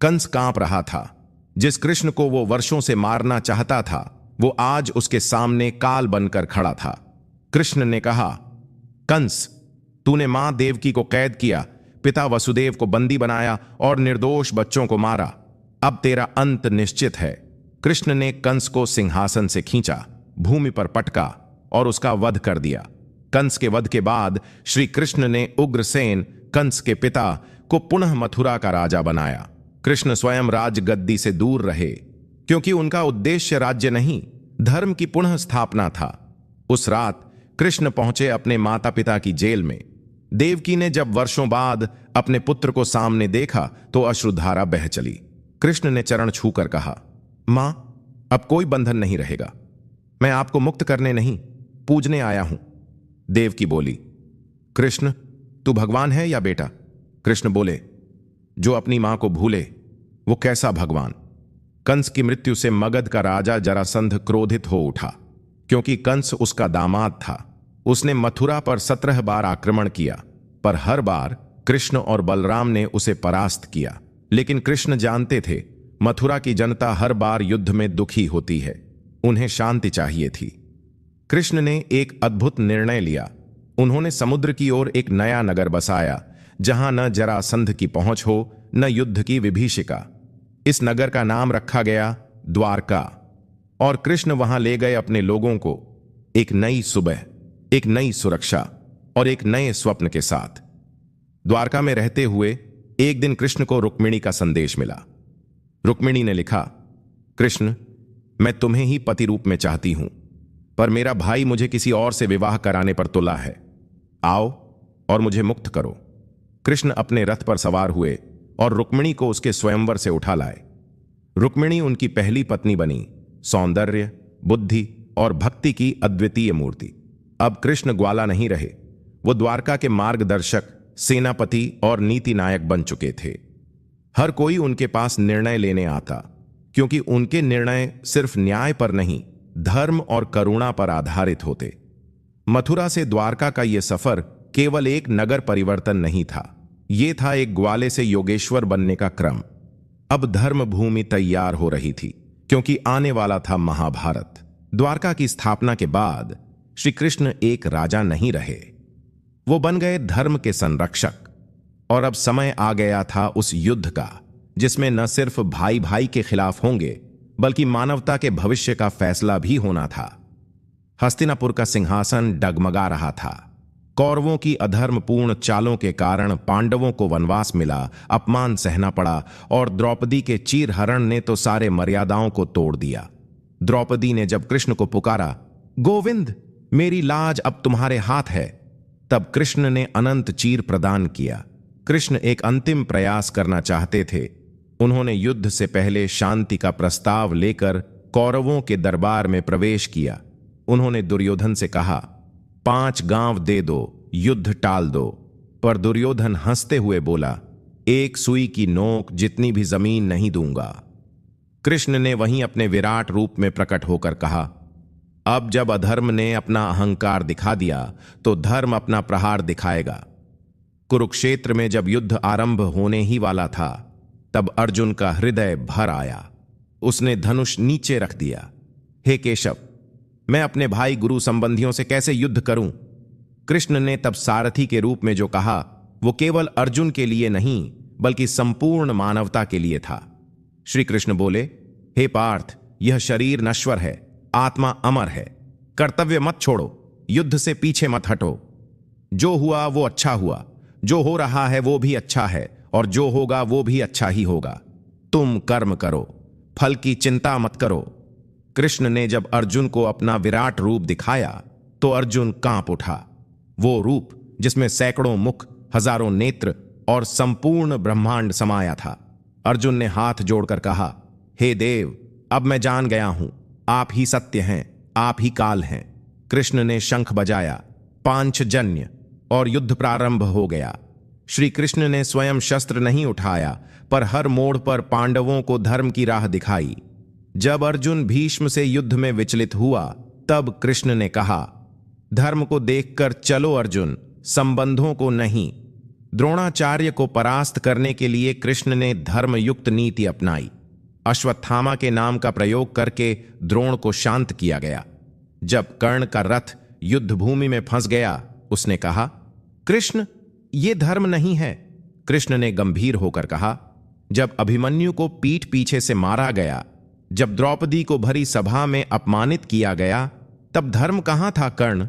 कंस कांप रहा था। जिस कृष्ण को वो वर्षों से मारना चाहता था, वो आज उसके सामने काल बनकर खड़ा था। कृष्ण ने कहा, कंस, तूने मां देवकी को कैद किया, पिता वसुदेव को बंदी बनाया और निर्दोष बच्चों को मारा। अब तेरा अंत निश्चित है। कृष्ण ने कंस को सिंहासन से खींचा, भूमि पर पटका और उसका वध कर दिया। कंस के वध के बाद श्री कृष्ण ने उग्रसेन, कंस के पिता, को पुनः मथुरा का राजा बनाया। कृष्ण स्वयं राजगद्दी से दूर रहे, क्योंकि उनका उद्देश्य राज्य नहीं, धर्म की पुनः स्थापना था। उस रात कृष्ण पहुंचे अपने माता पिता की जेल में। देवकी ने जब वर्षों बाद अपने पुत्र को सामने देखा तो अश्रुधारा बह चली। कृष्ण ने चरण छूकर कहा, मां, अब कोई बंधन नहीं रहेगा। मैं आपको मुक्त करने नहीं, पूजने आया हूं। देवकी बोली, कृष्ण, तू भगवान है या बेटा? कृष्ण बोले, जो अपनी मां को भूले वो कैसा भगवान। कंस की मृत्यु से मगध का राजा जरासंध क्रोधित हो उठा, क्योंकि कंस उसका दामाद था। उसने मथुरा पर 17 बार आक्रमण किया, पर हर बार कृष्ण और बलराम ने उसे परास्त किया। लेकिन कृष्ण जानते थे, मथुरा की जनता हर बार युद्ध में दुखी होती है, उन्हें शांति चाहिए थी। कृष्ण ने एक अद्भुत निर्णय लिया। उन्होंने समुद्र की ओर एक नया नगर बसाया, जहां न जरासंध की पहुंच हो, न युद्ध की विभीषिका। इस नगर का नाम रखा गया द्वारका, और कृष्ण वहां ले गए अपने लोगों को एक नई सुबह, एक नई सुरक्षा और एक नए स्वप्न के साथ। द्वारका में रहते हुए एक दिन कृष्ण को रुक्मिणी का संदेश मिला। रुक्मिणी ने लिखा, कृष्ण, मैं तुम्हें ही पति रूप में चाहती हूं, पर मेरा भाई मुझे किसी और से विवाह कराने पर तुला है। आओ और मुझे मुक्त करो। कृष्ण अपने रथ पर सवार हुए और रुक्मिणी को उसके स्वयंवर से उठा लाए। रुक्मिणी उनकी पहली पत्नी बनी, सौंदर्य, बुद्धि और भक्ति की अद्वितीय मूर्ति। अब कृष्ण ग्वाला नहीं रहे, वो द्वारका के मार्गदर्शक, सेनापति और नीति नायक बन चुके थे। हर कोई उनके पास निर्णय लेने आता, क्योंकि उनके निर्णय सिर्फ न्याय पर नहीं, धर्म और करुणा पर आधारित होते। मथुरा से द्वारका का यह सफर केवल एक नगर परिवर्तन नहीं था, यह था एक ग्वाले से योगेश्वर बनने का क्रम। अब धर्म भूमि तैयार हो रही थी, क्योंकि आने वाला था महाभारत। द्वारका की स्थापना के बाद श्री कृष्ण एक राजा नहीं रहे, वो बन गए धर्म के संरक्षक। और अब समय आ गया था उस युद्ध का, जिसमें न सिर्फ भाई भाई के खिलाफ होंगे, बल्कि मानवता के भविष्य का फैसला भी होना था। हस्तिनापुर का सिंहासन डगमगा रहा था। कौरवों की अधर्मपूर्ण चालों के कारण पांडवों को वनवास मिला, अपमान सहना पड़ा, और द्रौपदी के चीरहरण ने तो सारे मर्यादाओं को तोड़ दिया। द्रौपदी ने जब कृष्ण को पुकारा, गोविंद, मेरी लाज अब तुम्हारे हाथ है, तब कृष्ण ने अनंत चीर प्रदान किया। कृष्ण एक अंतिम प्रयास करना चाहते थे। उन्होंने युद्ध से पहले शांति का प्रस्ताव लेकर कौरवों के दरबार में प्रवेश किया। उन्होंने दुर्योधन से कहा, 5 गांव दे दो, युद्ध टाल दो। पर दुर्योधन हंसते हुए बोला, 1 सुई की नोक जितनी भी जमीन नहीं दूंगा। कृष्ण ने वहीं अपने विराट रूप में प्रकट होकर कहा, अब जब अधर्म ने अपना अहंकार दिखा दिया, तो धर्म अपना प्रहार दिखाएगा। कुरुक्षेत्र में जब युद्ध आरंभ होने ही वाला था, तब अर्जुन का हृदय भर आया। उसने धनुष नीचे रख दिया। हे केशव, मैं अपने भाई गुरु संबंधियों से कैसे युद्ध करूं? कृष्ण ने तब सारथी के रूप में जो कहा, वो केवल अर्जुन के लिए नहीं, बल्कि संपूर्ण मानवता के लिए था। श्री कृष्ण बोले, हे पार्थ, यह शरीर नश्वर है, आत्मा अमर है। कर्तव्य मत छोड़ो, युद्ध से पीछे मत हटो। जो हुआ वो अच्छा हुआ, जो हो रहा है वो भी अच्छा है, और जो होगा वो भी अच्छा ही होगा। तुम कर्म करो, फल की चिंता मत करो। कृष्ण ने जब अर्जुन को अपना विराट रूप दिखाया, तो अर्जुन कांप उठा। वो रूप जिसमें सैकड़ों मुख, हजारों नेत्र और संपूर्ण ब्रह्मांड समाया था। अर्जुन ने हाथ जोड़कर कहा, हे देव, अब मैं जान गया हूं, आप ही सत्य हैं, आप ही काल हैं। कृष्ण ने शंख बजाया, पांचजन्य, और युद्ध प्रारंभ हो गया। श्री कृष्ण ने स्वयं शस्त्र नहीं उठाया, पर हर मोड़ पर पांडवों को धर्म की राह दिखाई। जब अर्जुन भीष्म से युद्ध में विचलित हुआ, तब कृष्ण ने कहा, धर्म को देखकर चलो अर्जुन, संबंधों को नहीं। द्रोणाचार्य को परास्त करने के लिए कृष्ण ने धर्मयुक्त नीति अपनाई। अश्वत्थामा के नाम का प्रयोग करके द्रोण को शांत किया गया। जब कर्ण का रथ युद्ध भूमि में फंस गया, उसने कहा, कृष्ण, ये धर्म नहीं है। कृष्ण ने गंभीर होकर कहा, जब अभिमन्यु को पीठ पीछे से मारा गया, जब द्रौपदी को भरी सभा में अपमानित किया गया, तब धर्म कहां था कर्ण?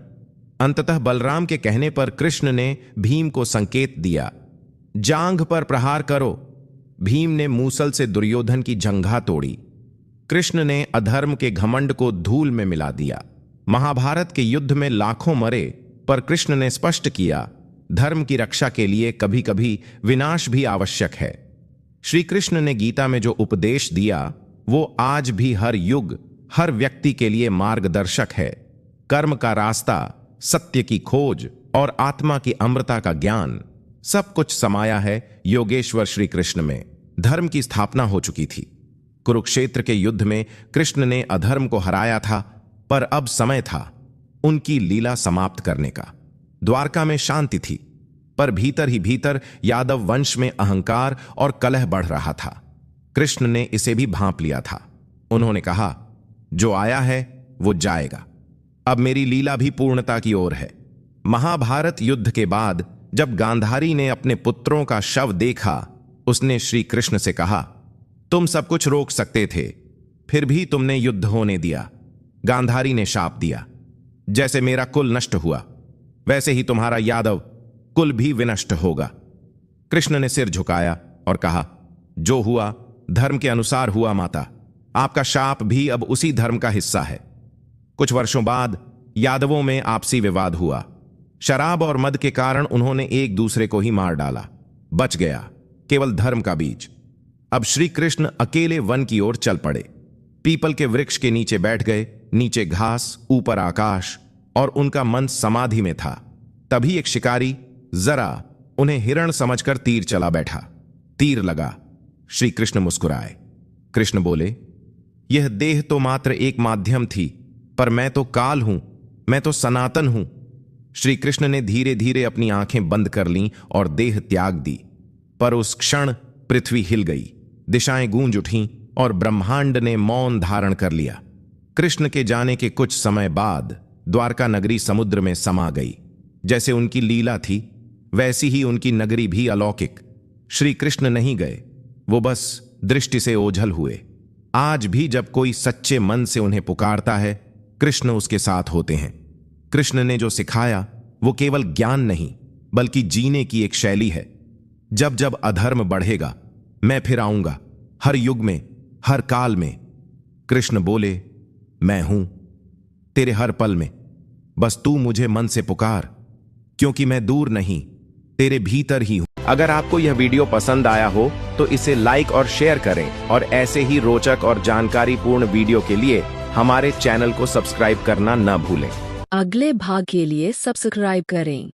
अंततः बलराम के कहने पर कृष्ण ने भीम को संकेत दिया, जांघ पर प्रहार करो। भीम ने मूसल से दुर्योधन की जंघा तोड़ी। कृष्ण ने अधर्म के घमंड को धूल में मिला दिया। महाभारत के युद्ध में लाखों मरे, पर कृष्ण ने स्पष्ट किया, धर्म की रक्षा के लिए कभी कभी विनाश भी आवश्यक है। श्री कृष्ण ने गीता में जो उपदेश दिया, वो आज भी हर युग, हर व्यक्ति के लिए मार्गदर्शक है। कर्म का रास्ता, सत्य की खोज और आत्मा की अमृता का ज्ञान, सब कुछ समाया है योगेश्वर श्री कृष्ण में। धर्म की स्थापना हो चुकी थी। कुरुक्षेत्र के युद्ध में कृष्ण ने अधर्म को हराया था, पर अब समय था उनकी लीला समाप्त करने का। द्वारका में शांति थी, पर भीतर ही भीतर यादव वंश में अहंकार और कलह बढ़ रहा था। कृष्ण ने इसे भी भांप लिया था। उन्होंने कहा, जो आया है वो जाएगा। अब मेरी लीला भी पूर्णता की ओर है। महाभारत युद्ध के बाद जब गांधारी ने अपने पुत्रों का शव देखा, उसने श्री कृष्ण से कहा, तुम सब कुछ रोक सकते थे, फिर भी तुमने युद्ध होने दिया। गांधारी ने शाप दिया, जैसे मेरा कुल नष्ट हुआ, वैसे ही तुम्हारा यादव कुल भी विनष्ट होगा। कृष्ण ने सिर झुकाया और कहा, जो हुआ धर्म के अनुसार हुआ माता। आपका शाप भी अब उसी धर्म का हिस्सा है। कुछ वर्षों बाद यादवों में आपसी विवाद हुआ। शराब और मद के कारण उन्होंने एक दूसरे को ही मार डाला। बच गया केवल धर्म का बीज। अब श्री कृष्ण अकेले वन की ओर चल पड़े। पीपल के वृक्ष के नीचे बैठ गए। नीचे घास, ऊपर आकाश, और उनका मन समाधि में था। तभी एक शिकारी जरा उन्हें हिरण समझकर तीर चला बैठा। तीर लगा। श्री कृष्ण मुस्कुराए। कृष्ण बोले, यह देह तो मात्र एक माध्यम थी, पर मैं तो काल हूं, मैं तो सनातन हूं। श्री कृष्ण ने धीरे धीरे अपनी आंखें बंद कर लीं और देह त्याग दी। पर उस क्षण पृथ्वी हिल गई, दिशाएं गूंज उठीं और ब्रह्मांड ने मौन धारण कर लिया। कृष्ण के जाने के कुछ समय बाद द्वारका नगरी समुद्र में समा गई। जैसे उनकी लीला थी, वैसी ही उनकी नगरी भी अलौकिक। श्री कृष्ण नहीं गए, वो बस दृष्टि से ओझल हुए। आज भी जब कोई सच्चे मन से उन्हें पुकारता है, कृष्ण उसके साथ होते हैं। कृष्ण ने जो सिखाया वो केवल ज्ञान नहीं, बल्कि जीने की एक शैली है। जब जब अधर्म बढ़ेगा, मैं फिर आऊंगा, हर युग में, हर काल में। कृष्ण बोले, मैं हूं तेरे हर पल में। बस तू मुझे मन से पुकार, क्योंकि मैं दूर नहीं, तेरे भीतर ही हूं। अगर आपको यह वीडियो पसंद आया हो तो इसे लाइक और शेयर करें, और ऐसे ही रोचक और जानकारीपूर्ण वीडियो के लिए हमारे चैनल को सब्सक्राइब करना न भूलें। अगले भाग के लिए सब्सक्राइब करें।